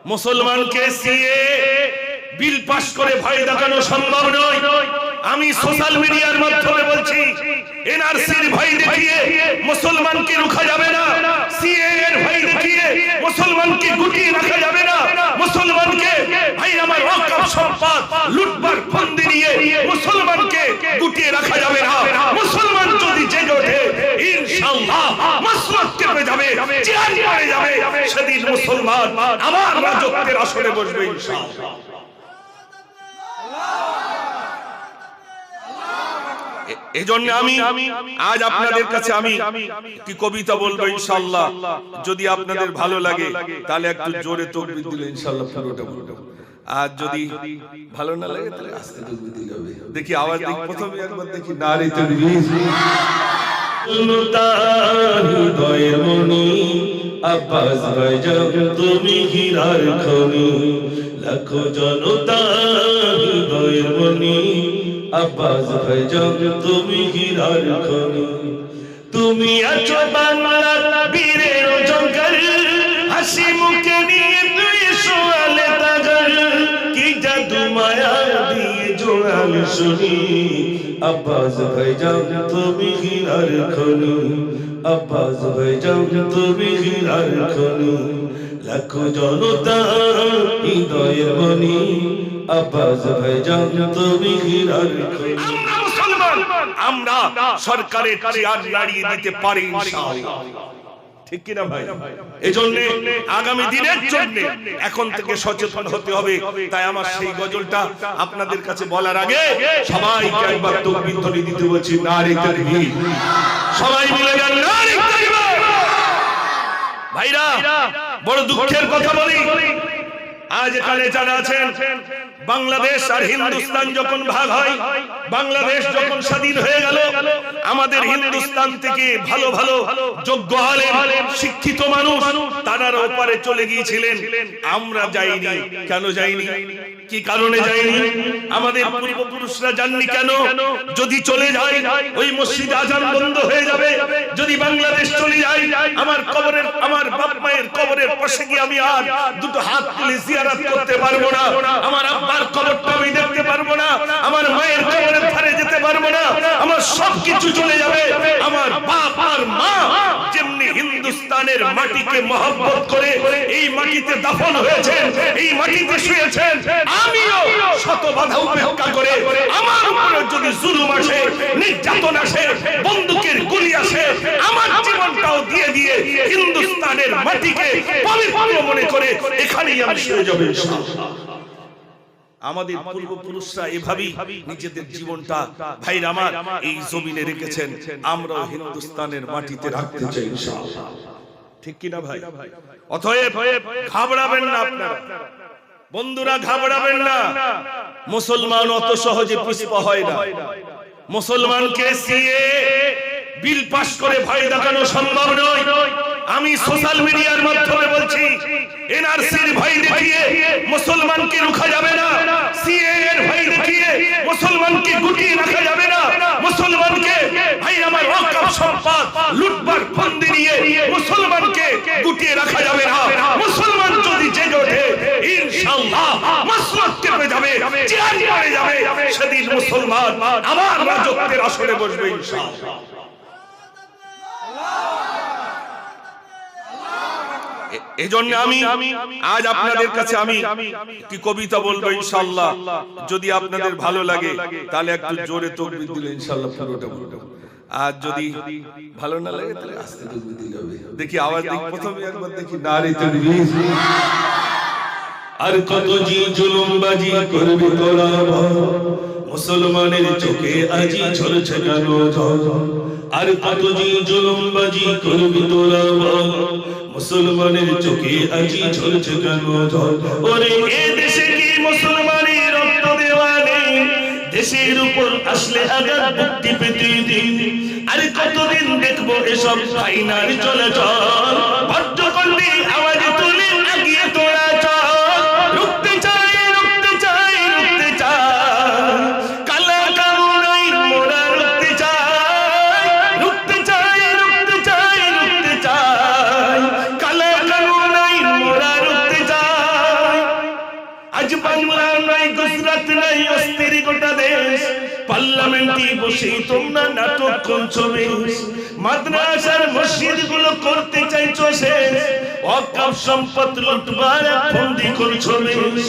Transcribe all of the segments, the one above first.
মুসলমানকে CA bill pass করে ভয় দেখানো সম্ভব নয়। আমি সোশ্যাল মিডিয়ার মাধ্যমে বলছি, এনআরসির ভয় দেখিয়ে মুসলমানকে রোখা যাবে না, সিএ এর ভয় দেখিয়ে মুসলমানকে গুটিয়ে রাখা যাবে না। মুসলমানকে ভাই আমার ওয়াকফ সম্পদ লুটবার ফন্দি নিয়ে মুসলমানকে গুটিয়ে রাখা যাবে না। মুসলমান যদি জেগে ওঠে ইনশাআল্লাহ মাসলাত কেঁপে যাবে, জিহাদ করে যাবে, সেদিন মুসলমান আবার রাজত্বের আসরে বসবে ইনশাআল্লাহ। এজন্য আমি আজ আপনাদের কাছে আমি কি কবিতা বলবো ইনশাআল্লাহ। যদি আপনাদের ভালো লাগে তাহলে একটু জোরে তাকবীর দিলে ইনশাআল্লাহ পুরোটা বলবো। আর যদি ভালো না লাগে তাহলে আস্তে তাকবীর দিলে হবে। দেখি আওয়াজ দিই, প্রথমে একবার দেখি নারে তাকবীর। হৃদয়ের মনি আব্বাস ভাইজান তুমি হীরার খনি, লাখো জনতা হৃদয়ের মনি আব্বাস ভাইজান তুমি হীরার খনি। তুমি আছো বাংলার বীরের জঙ্গল, হাসি মুখে নিয়ে তুই সোয়ালে তাগর, কি জাদু মায়া দিয়ে জোড়াল শুনি আব্বাস ভাইজান তুমি হীরার খনি, আব্বাস ভাইজান তুমি হীরার খনি, লাখো জনতা হৃদয়ের মনি আব্বাস ভাইজান তুমি হীরার খনি। আমরা মুসলমান, আমরা সরকারের চেয়ার নাড়িয়ে দিতে পারি ইনশাআল্লাহ, ঠিক কি না ভাই? এজন্য আগামী দিনের জন্য এখন থেকে সচেতন হতে হবে। তাই আমার সেই গজলটা আপনাদের কাছে বলার আগে সবাইকে একবার তাকবীর ধ্বনি দিতে বলছি, নারে তাকবীর। সবাই মিলে গান, নারে তাকবীর। ভাইরা বড় দুঃখের কথা বলি, আজ এখানে যারা আছেন, বাংলাদেশ আর হিন্দুস্তান যখন ভাগ হয়, বাংলাদেশ যখন স্বাধীন হয়ে গেল, আমাদের হিন্দুস্তান থেকে ভালো ভালো যোগ্য আলেম শিক্ষিত মানুষ তারা ওপারে চলে গিয়েছিলেন, আমরা যাইনি। কেন যাইনি? কি কারণে যাইনি? আমাদের পূর্বপুরুষরা জাননি কেন? যদি চলে যায় ওই মসজিদে আজান বন্ধ হয়ে যাবে। যদি বাংলাদেশ চলে যায়, আমার কবরের, আমার বাপ মায়ের কবরের পাশে গিয়ে আমি আর দুটো হাত তুলে জিয়ারত করতে পারবো না, আমার আব্বার কবরটা আমি দেখতে পারবো না, আমার মায়ের কবরের ধারে যেতে পারবো না, আমার সবকিছু চলে যাবে। আমার বাপ আর মা যেমনি হিন্দুস্তানের মাটিকে মহব্বত করে এই মাটিতে দাফন হয়েছেন, এই মাটিতে শুয়েছেন, আমিও শত বাধা উপেক্ষা করে আমার উপরে যদি জুলুম আসে, নির্যাতন আসে, বন্দুকের গুলি আসে, আমার জীবনটাও দিয়ে দিয়ে হিন্দুস্তানের মাটিকে পবিত্র মনে করে এখানেই আমি শুয়ে যাব ইনশাআল্লাহ। আমাদের পূর্বপুরুষরা এভাবেই নিজেদের জীবনটা ভাইরা আমার এই জমিনে রেখেছেন, আমরা হিন্দুস্তানের মাটিতে রাখতে চাই ইনশাআল্লাহ, ঠিক কি না ভাই? অতএব ঘাবড়াবেন না আপনারা, বন্ধুরা ঘাবড়াবেন না। মুসলমান অত সহজে পিছপা হয় না। মুসলমানকে সিএ বিল পাস করে ভয় দেখানো সম্ভব নয়। আমি সোশ্যাল মিডিয়ার মাধ্যমে বলছি, এনআরসির ভয় দেখিয়ে মুসলমানকে রোখা যাবে না, সিএ এর ভয় দেখিয়ে মুসলমানকে গুটিয়ে রাখা যাবে না। মুসলমানকে ভাই আমার ওয়াকফ সম্পদ লুটবার ফন্দি নিয়ে মুসলমানকে গুটিয়ে রাখা যাবে না। মুসলমান যদি জেগে ওঠে ইনশাআল্লাহ মাসলাত কেঁপে যাবে, জিহাদ করে যাবে, সেদিন মুসলমান আবার রাজত্বের আসরে বসবে ইনশাআল্লাহ। এজন্য আমি আজ আপনাদের কাছে আমি কি কবিতা বলবো ইনশাআল্লাহ। যদি আপনাদের ভালো লাগে তাহলে একটু জোরে তাকবীর দিলে ইনশাআল্লাহ পুরোটা বলবো। আর যদি ভালো না লাগে তাহলে আস্তে তাকবীর দিলে হবে। দেখি আওয়াজ দিই, প্রথমে একবার দেখি, নারে তাকবীর। আর কত জি জুলুমবাজি করবি তোরা, মুসলমানের চোখে আজি ঝরছে কেন ঝড়। আর কত জি জুলুমবাজি করবি তোরা, মুসলমানের চোখে আজি ঝরছে কেন ঝড়। ওরে এ দেশে কি মুসলমানের রক্ত দেওয়া নেই, দেশের উপর আসলে আঘাত মুক্তি পেতে দিন। আরে কতদিন দেখবো এসব ফাইনাল চলে চল, বদ্ধ করলি আওয়াজ তুলে আগিয়ে তোরা চল। রুখতে চাই, রুখতে চাই, রুখতে চাই, কালা কামনাই মোরা রুখতে চাই, রুখতে চাই, রুখতে চাই, রুখতে চাই, কালা কামনাই মোরা রুখতে চাই। আজ বাংলা নাই, গুজরাট নাই, অস্থির গোটা দেশ। পার্লামেন্টে বসে তোমরা নাটক করছো বেশ। মাদ্রাসার মসজিদ গুলো করতে চাইছো শেষ। ওয়াকফ সম্পদ লুটবার ফন্দি করছো বেশ।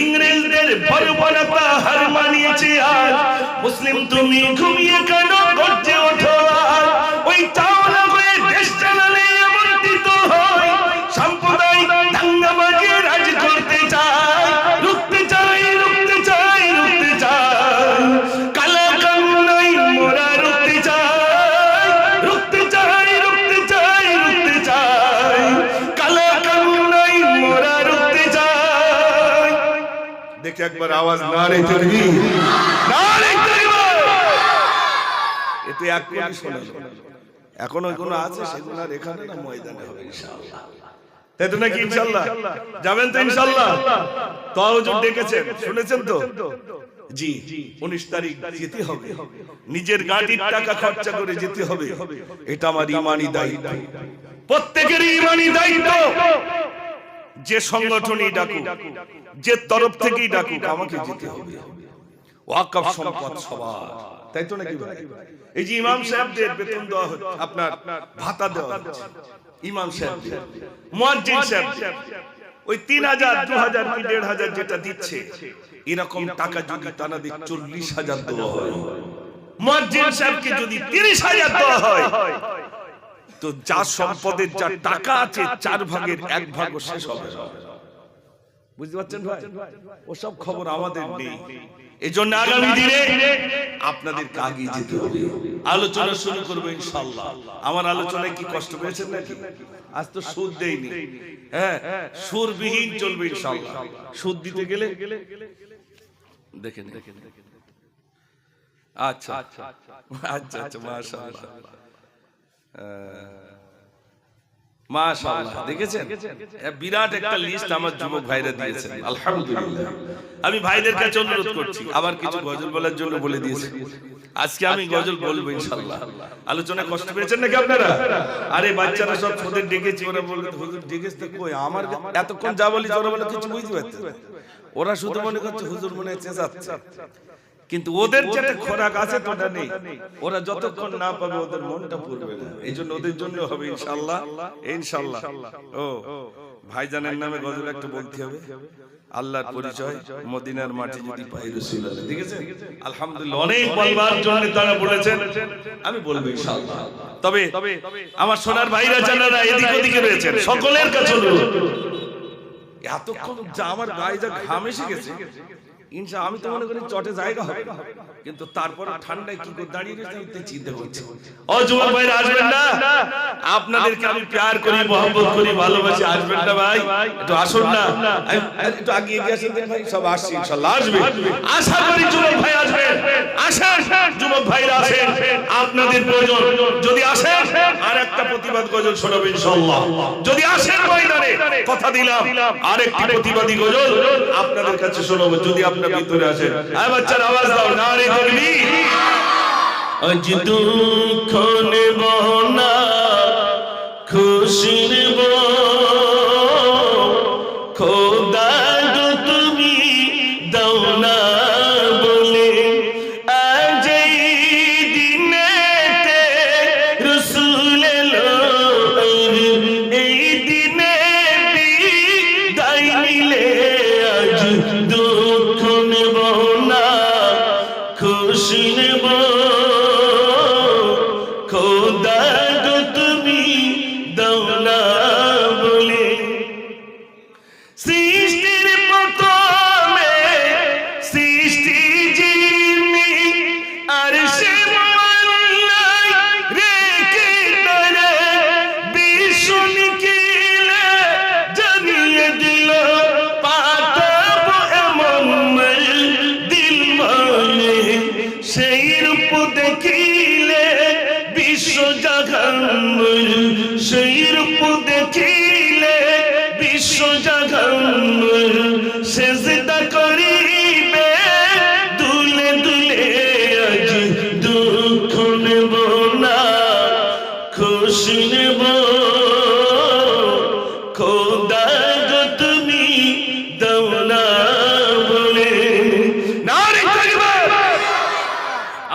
ইংরেজদের বর্বরতা হার মানিয়েছে আজ। মুসলিম তুমি ঘুমিয়ে কেন গর্জে ওঠো আর? ওই চাওলা হয়ে দেশ চালালে আমন্ত্রিত হয়। সাম্প্রদায়িক দাঙ্গাবাজি রাজ করতে চায়। রুখতে চাই, রুখতে চাই, রুখতে চাই। কালা কানুনাই মোরা রুখতে চাই। রুখতে চাই, রুখতে চাই, রুখতে চাই। কালা কানুনাই মোরা রুখতে চাই। দেখে একবার আওয়াজ নারে তাকবীর, নারে তাকবীর। এতে এক কোটি শোনালো। এখনো কোন আছে সেগুলো আর এখানে না ময়দানে হবে ইনশাআল্লাহ। তাই তো নাকি ইনশাআল্লাহ? যাবেন তো ইনশাআল্লাহ? তো হুজুর ডেকেছেন, শুনেছেন তো? জি, 19 তারিখ যেতে হবে। নিজের গাড়ির টাকা খরচা করে যেতে হবে। এটা আমার ঈমানি দায়িত্ব, প্রত্যেকেরই ঈমানি দায়িত্ব। যে সংগঠনই ডাকুক, যে তরফ থেকেই ডাকুক, আমাকে যেতে হবে। ওয়াকফ সম্পদ সবার, তাই তো নাকি? এই যে ইমাম সাহেবদের বেতন দেওয়া হচ্ছে, আপনার ভাতা দেওয়া হচ্ছে, ইমাম সাহেব, মুয়াজ্জিন সাহেব, ওই 3000, 2000 কি 1500 যেটা দিচ্ছে, এরকম টাকা যদি তানাদের 40,000 দেওয়া হয়, মুয়াজ্জিন সাহেবকে যদি 30,000 দেওয়া হয়, তো যা সম্পদের যা টাকা আছে 4 ভাগের 1 ভাগও শেষ হবে। বুঝতে পারছেন ভাই? ওসব খবর আমাদের নেই। এজন্য আগামী দিনে আপনাদের কাগিয়ে যেতে হবে। আলোচনা শুরু করব ইনশাআল্লাহ। আমার আলোচনায় কি কষ্ট পেয়েছেন নাকি? আজ তো সুদ দেইনি, হ্যাঁ, সুরবিহীন চলবে ইনশাআল্লাহ। সুদ দিতে গেলে দেখেন, আচ্ছা আচ্ছা আচ্ছা আচ্ছা, মাশাআল্লাহ মাশাআল্লাহ, দেখেছেন? বিরাট একটা লিস্ট আমার যুবক ভাইরা দিয়েছেন, আলহামদুলিল্লাহ। আমি ভাইদের কাছে অনুরোধ করছি, আবার কিছু গজল বলার জন্য বলে দিয়েছি। আজকে আমি গজল বলবো ইনশাআল্লাহ। আলোচনা কষ্ট পেয়েছেন নাকি আপনারা? আরে বাচ্চারা সব ওদের ডেকেছি, ওরা বলল হুজুর ডেকেছ তো কই? আমার এতক্ষণ যা বলি ওরা বলে কিছু বুঝতে পারছে না। ওরা শুধু মনে করছে হুজুর মনে হয় চেঁচাচ্ছে, কিন্তু ওদের যেটা খোরাক আছে তোটা নেই। ওরা যতক্ষণ না পাবে ওদের মনটা পড়বে না। এই জন্য ওদের জন্য হবে ইনশাআল্লাহ, ইনশাআল্লাহ। ও ভাইজানের নামে গজল একটা বলতে হবে। আল্লাহর পরিচয় মদিনার মাটি যদি পাই রাসূলুল্লাহ, দেখেছেন? আলহামদুলিল্লাহ, অনেক বলবার জন্য তারা বলেছেন, আমি বলবো ইনশাআল্লাহ। তবে আমার সোনার ভাইরা যারা এদিক ওদিকে রয়েছেন, সকলের কাছে অনুরোধ, এতক্ষণ যা আমার গায়ে যা ঘাম এসে গেছে, ইনশাআল্লাহ আমি তো মনে করি চটে জায়গা হবে, কিন্তু তারপর ঠান্ডায় কি করে দাঁড়িয়ে রয়েছে আমি চিন্তা করছি। ও যুবক ভাইরা আসবেন না? আপনাদেরকে আমি প্যার করি, মহব্বত করি, ভালোবাসি, আসবেন না ভাই? একটু আসুন না, একটু আগে এগিয়ে আসেন ভাই। সব আসছি ইনশাআল্লাহ, আসবে, আশা করি যুবক ভাই আসবেন। আসেন যুবক ভাইরা, আসেন, আপনাদের প্রয়োজন। যদি আসেন আর একটা প্রতিবাদ গজল শোনাবেন ইনশাআল্লাহ। যদি আসেন ময়দানে, কথা দিলাম আরেকটি প্রতিবাদী গজল আপনাদের কাছে শোনাবো। যদি আপনার ভিতরে আসেন, আয় বাচ্চারা আওয়াজ দাও, নারে তাকবীর। আজ দুঃখ নেব না, খুশি নেব, খোদা গো তুমি দাও না বলে। আজ এই দিনেতে রাসূল এলো, এই দিনে বিদায় নিলে। আজ দুঃখ নেব না, খুশি নেব, খোদা গো তুমি দাও না বলে। সৃষ্টির প্রথমে সৃষ্টি যিনি, আর সে মওলাই রেখে তারে বিশ্ব নিখিলে জানিয়ে দিল। পাতাব এমন দিল মানে, সেই রূপ দেখিলে বিশ্ব জাগান, সেই রূপ দেখিলে বিশ্ব জাগান।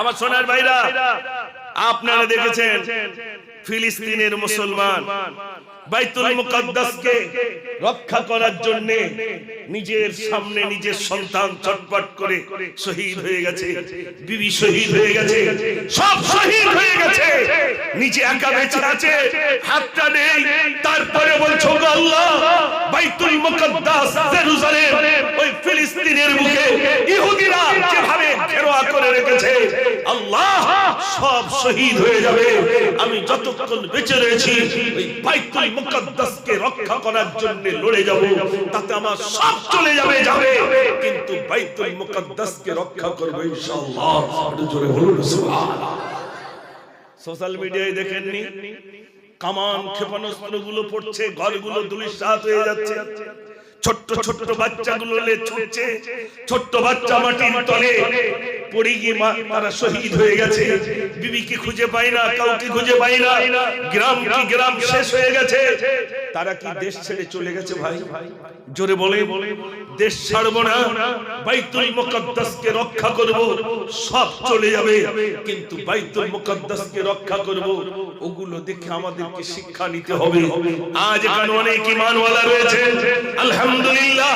আমার সোনার ভাইরা, আপনারা দেখেছেন ফিলিস্তিনের মুসলমান বাইতুল মুকাদ্দাসকে রক্ষা করার জন্য নিজের সামনে নিজের সন্তান চটপট করে শহীদ হয়ে গেছে, বিবি শহীদ হয়ে গেছে, সব শহীদ হয়ে গেছে, নিজে একা বেঁচে আছে, হাতটা নেই। তারপরে বলছো আল্লাহ বাইতুল মুকাদ্দাস জেরুজালেম ওই ফিলিস্তিনের বুকে ইহুদিরা যেভাবে ঘেরাও করে রেখেছে, আল্লাহ সব শহীদ হয়ে যাবে। আমি যতক্ষণ বেঁচে রয়েছি ওই বাইতুল মুকাদ্দাসকে রক্ষা করার জন্য লড়ে যাব, তাতে আমার সব চলে যাবে, কিন্তু বাইতুল মুকাদ্দাসকে রক্ষা করব ইনশাআল্লাহ। একটু জোরে বলুন সুবহানাল্লাহ। সোশ্যাল মিডিয়ায় দেখেননি কামান ক্ষেপণাস্ত্রগুলো পড়ছে, ঘরগুলো ধূলিসাৎ হয়ে যাচ্ছে, ছোট্ট ছোট্ট বাচ্চাগুলো ছুটছে, ছোট্ট বাচ্চা মাটির তলে পড়ে গিয়ে তারা শহীদ হয়ে গেছে। বিবিকে খুঁজে পায় না, কাউকে খুঁজে পায় না, গ্রাম কি গ্রাম শেষ হয়ে গেছে। তারা কি দেশ ছেড়ে চলে গেছে? ভাই জোরে বলে, দেশ ছাড়বো না, বাইতুল মুকাদ্দাসকে রক্ষা করব, সব চলে যাবে কিন্তু বাইতুল মুকাদ্দাসকে রক্ষা করব। ওগুলো দেখে আমাদেরকে শিক্ষা নিতে হবে। আজ এখানে অনেক ঈমানওয়ালা রয়েছে, আলহামদুলিল্লাহ,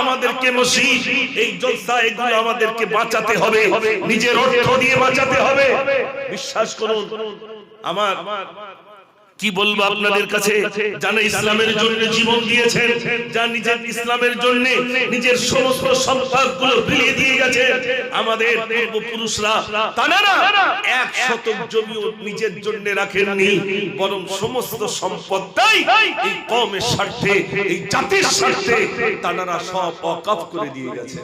আমাদেরকে মসজিদ এই জলসা এগুলো আমাদেরকে বাঁচাতে হবে, নিজের অর্থ দিয়ে বাঁচাতে হবে। বিশ্বাস করুন, আমার কি বলবো আপনাদের কাছে, যারা ইসলামের জন্য জীবন দিয়েছেন, যারা নিজের ইসলামের জন্য নিজের সমস্ত সম্পদগুলো বিলিয়ে দিয়ে গেছে, আমাদের পূর্বপুরুষরা তারা 1 শতক জমিও নিজের জন্য রাখেননি, বরং সমস্ত সম্পদটাই এই কওমের স্বার্থে, এই জাতির স্বার্থে তারা সব ওয়াকফ করে দিয়ে গেছে।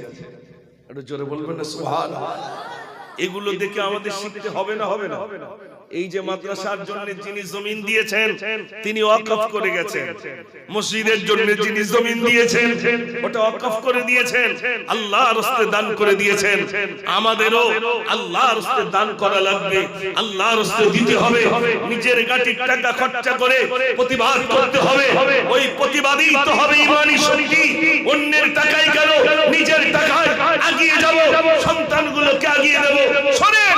একটু জোরে বলবেন না সুবহানাল্লাহ। এগুলো দেখে আমাদের শিখতে হবে না? হবে না? এই যে মাদ্রাসার জন্য যিনি জমিন দিয়েছেন তিনি ওয়াকফ করে গেছেন, মসজিদের জন্য যিনি জমিন দিয়েছেন ওটা ওয়াকফ করে দিয়েছেন, আল্লাহর রাস্তায় দান করে দিয়েছেন। আমাদেরও আল্লাহর রাস্তায় দান করা লাগবে, আল্লাহর রাস্তায় দিতে হবে। নিজের গাটির টাকা খরচা করে প্রতিবাদ করতে হবে, ওই প্রতিবাদই তো হবে ঈমানি শক্তি। অন্যের টাকায় গেল, নিজের টাকায় এগিয়ে যাব, সন্তানগুলোকে এগিয়ে দেব। শোনেন,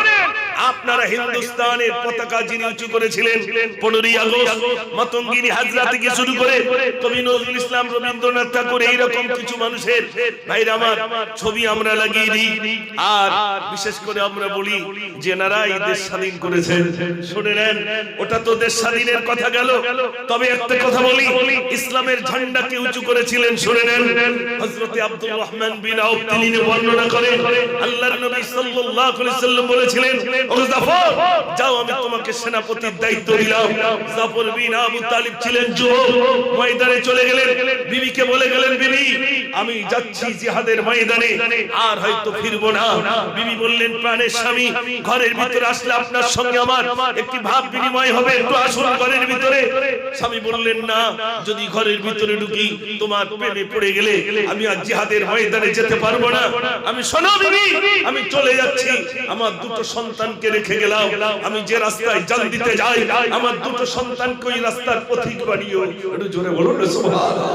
আপনারা হিন্দুস্তানের পতাকা যিনি উঁচু করেছিলেন 15ই আগস্ট, মাতঙ্গিনী হাজরা থেকে শুরু করে কবি নজরুল ইসলাম, রবীন্দ্রনাথ ঠাকুর, এইরকম কিছু মানুষের ভাইরা আমার ছবি আমরা লাগিয়ে দিই। আর বিশেষ করে আমরা বলি যে এনারা এই দেশ স্বাধীন করেছেন। শুনে নেন, ওটা তো দেশ স্বাধীনের কথা গেল, তবে একটা কথা বলি, ইসলামের ঝান্ডাকে উঁচু করেছিলেন। শুনে নেন, হযরত আব্দুর রহমান বিন আউফ তিনি বর্ণনা করেন, আল্লাহর নবী সাল্লাল্লাহু আলাইহি ওয়াসাল্লাম বলেছিলেন, ও জাফর যাও, আমি তোমাকে সেনাপতির দায়িত্ব দিলাম। জাফর বিন আবু তালিব ছিলেন যুবক, ময়দানে চলে গেলেন, বিবিকে বলে গেলেন, বিবি আমি যাচ্ছি জিহাদের ময়দানে, আর হয়তো ফিরবো না। বিবি বললেন, প্রাণের স্বামী ঘরের ভিতরে আসলে আপনার সঙ্গে আমার একটি ভাব বিনিময় হবে, একটু আসুন ঘরের ভিতরে। স্বামী বললেন, না, যদি ঘরের ভিতরে ঢুকি তোমার প্রেমে পড়ে গেলে আমি আর জিহাদের ময়দানে যেতে পারবো না। আমি, শোনো বিবি, আমি চলে যাচ্ছি, আমার দুটো সন্তানকে রেখে গেলাম, আমি যে রাস্তায় জান দিতে যাই আমার দুটো সন্তানকে ওই রাস্তার পথিক বানিও। একটু জোরে বলুন না সুবহানাল্লাহ।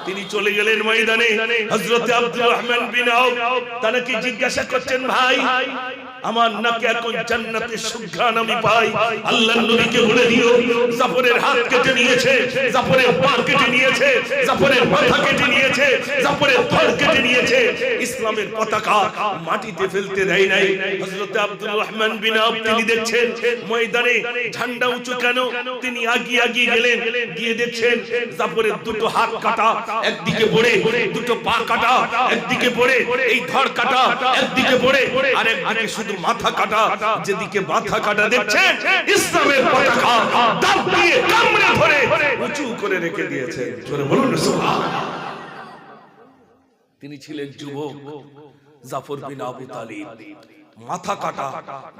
তিনি চলে গেলেন ময়দানে। হযরত আব্দুর রহমান বিন আউফ তাকে জিজ্ঞাসা করছেন, ভাই আমার নাকি এখন জান্নাতের সুঘ্রাণ আমি পাই, আল্লাহর নবীকে বলে দিও জাফরের হাত কেটে নিয়েছে, জাফরের পা কেটে নিয়েছে, জাফরের মাথা কেটে নিয়েছে, জাফরের ধড় কেটে নিয়েছে, ইসলামের পতাকা মাটিতে ফেলতে দেয় নাই। হযরত আব্দুর রহমান বিন আউফ তিনি দেখছেন ময়দানে ঝান্ডা উঁচু কেন, তিনি আগিয়ে গেলেন, গিয়ে দেখছেন জাফরের দুটো হাত কাটা একদিকে পড়ে, দুটো পা কাটা একদিকে পড়ে, এই ধড় কাটা একদিকে পড়ে, আর একদিকে শুধু মাথা কাটা। যেদিকে মাথা কাটা দেখছেন ইসলামের পতাকা দাঁত দিয়ে কামড়ে ধরে উঁচু করে রেখে দিয়েছে। জোরে বলুন সুবহানাল্লাহ। তিনি ছিলেন যুবক জাফর বিন আবু তালিব, মাথা কাটা,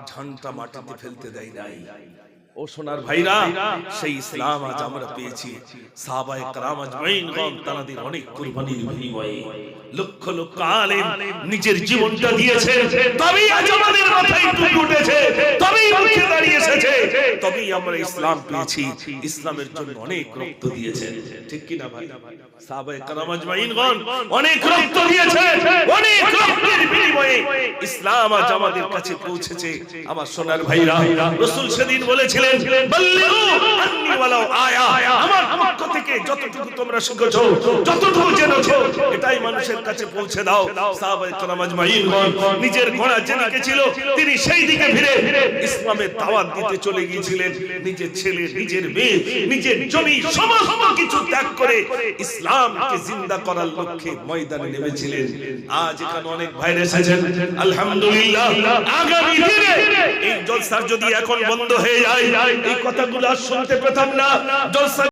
ঝান্ডা মাটিতে ফেলতে দেয় নাই। ও সোনার ভাইরা, সেই ইসলাম আজ আমরা পেয়েছি। সাহাবায়ে কেরাম আজমাইনগণ তাদের অনেক কুরবানির বিনিময়ে লক্ষ লক্ষ আলেম নিজের জীবনটা দিয়েছে, তবেই আজ আমাদের মাথায় টুপি উঠেছে, তবেই মুখে দাঁড়িয়ে এসেছে, তবেই আমরা ইসলাম পেয়েছি। ইসলামের জন্য অনেক রক্ত দিয়েছেন, ঠিক কি না ভাই? সাহাবায়ে কেরাম আজমাইনগণ অনেক রক্ত দিয়েছে, অনেক রক্তের বিনিময়ে ইসলাম আজ আমাদের কাছে পৌঁছেছে। আমার সোনার ভাইরা, রাসূল সেদিন বলেছিলেন, বল্লিগু আন্নী ওয়ালাউ আয়া, আমার পক্ষ থেকে যতটুকু তোমরা শিখেছো, যতটুকু জেনেছো, এটাই মানুষের কাছে পৌঁছে দাও। সাহাবায়ে কেরাম আজমাইনগণ নিজের ঘোড়া যেদিকে ছিল তিনি সেই দিকে ফিরে ইসলামের দাওয়াত দিতে চলে গিয়েছিলেন। নিজের ছেলে, নিজের মেয়ে, নিজের জমি সমস্ত কিছু ত্যাগ করে ইসলামকে জিন্দা করার লক্ষ্যে ময়দানে নেমেছিলেন। আজ এখানে অনেক ভাইরা এসেছেন, আলহামদুলিল্লাহ। আগামী দিনে এই জলসা যদি এখন বন্ধ হয়ে যায়, এই কথাগুলো আর শুনতে পেতাম না। জলসা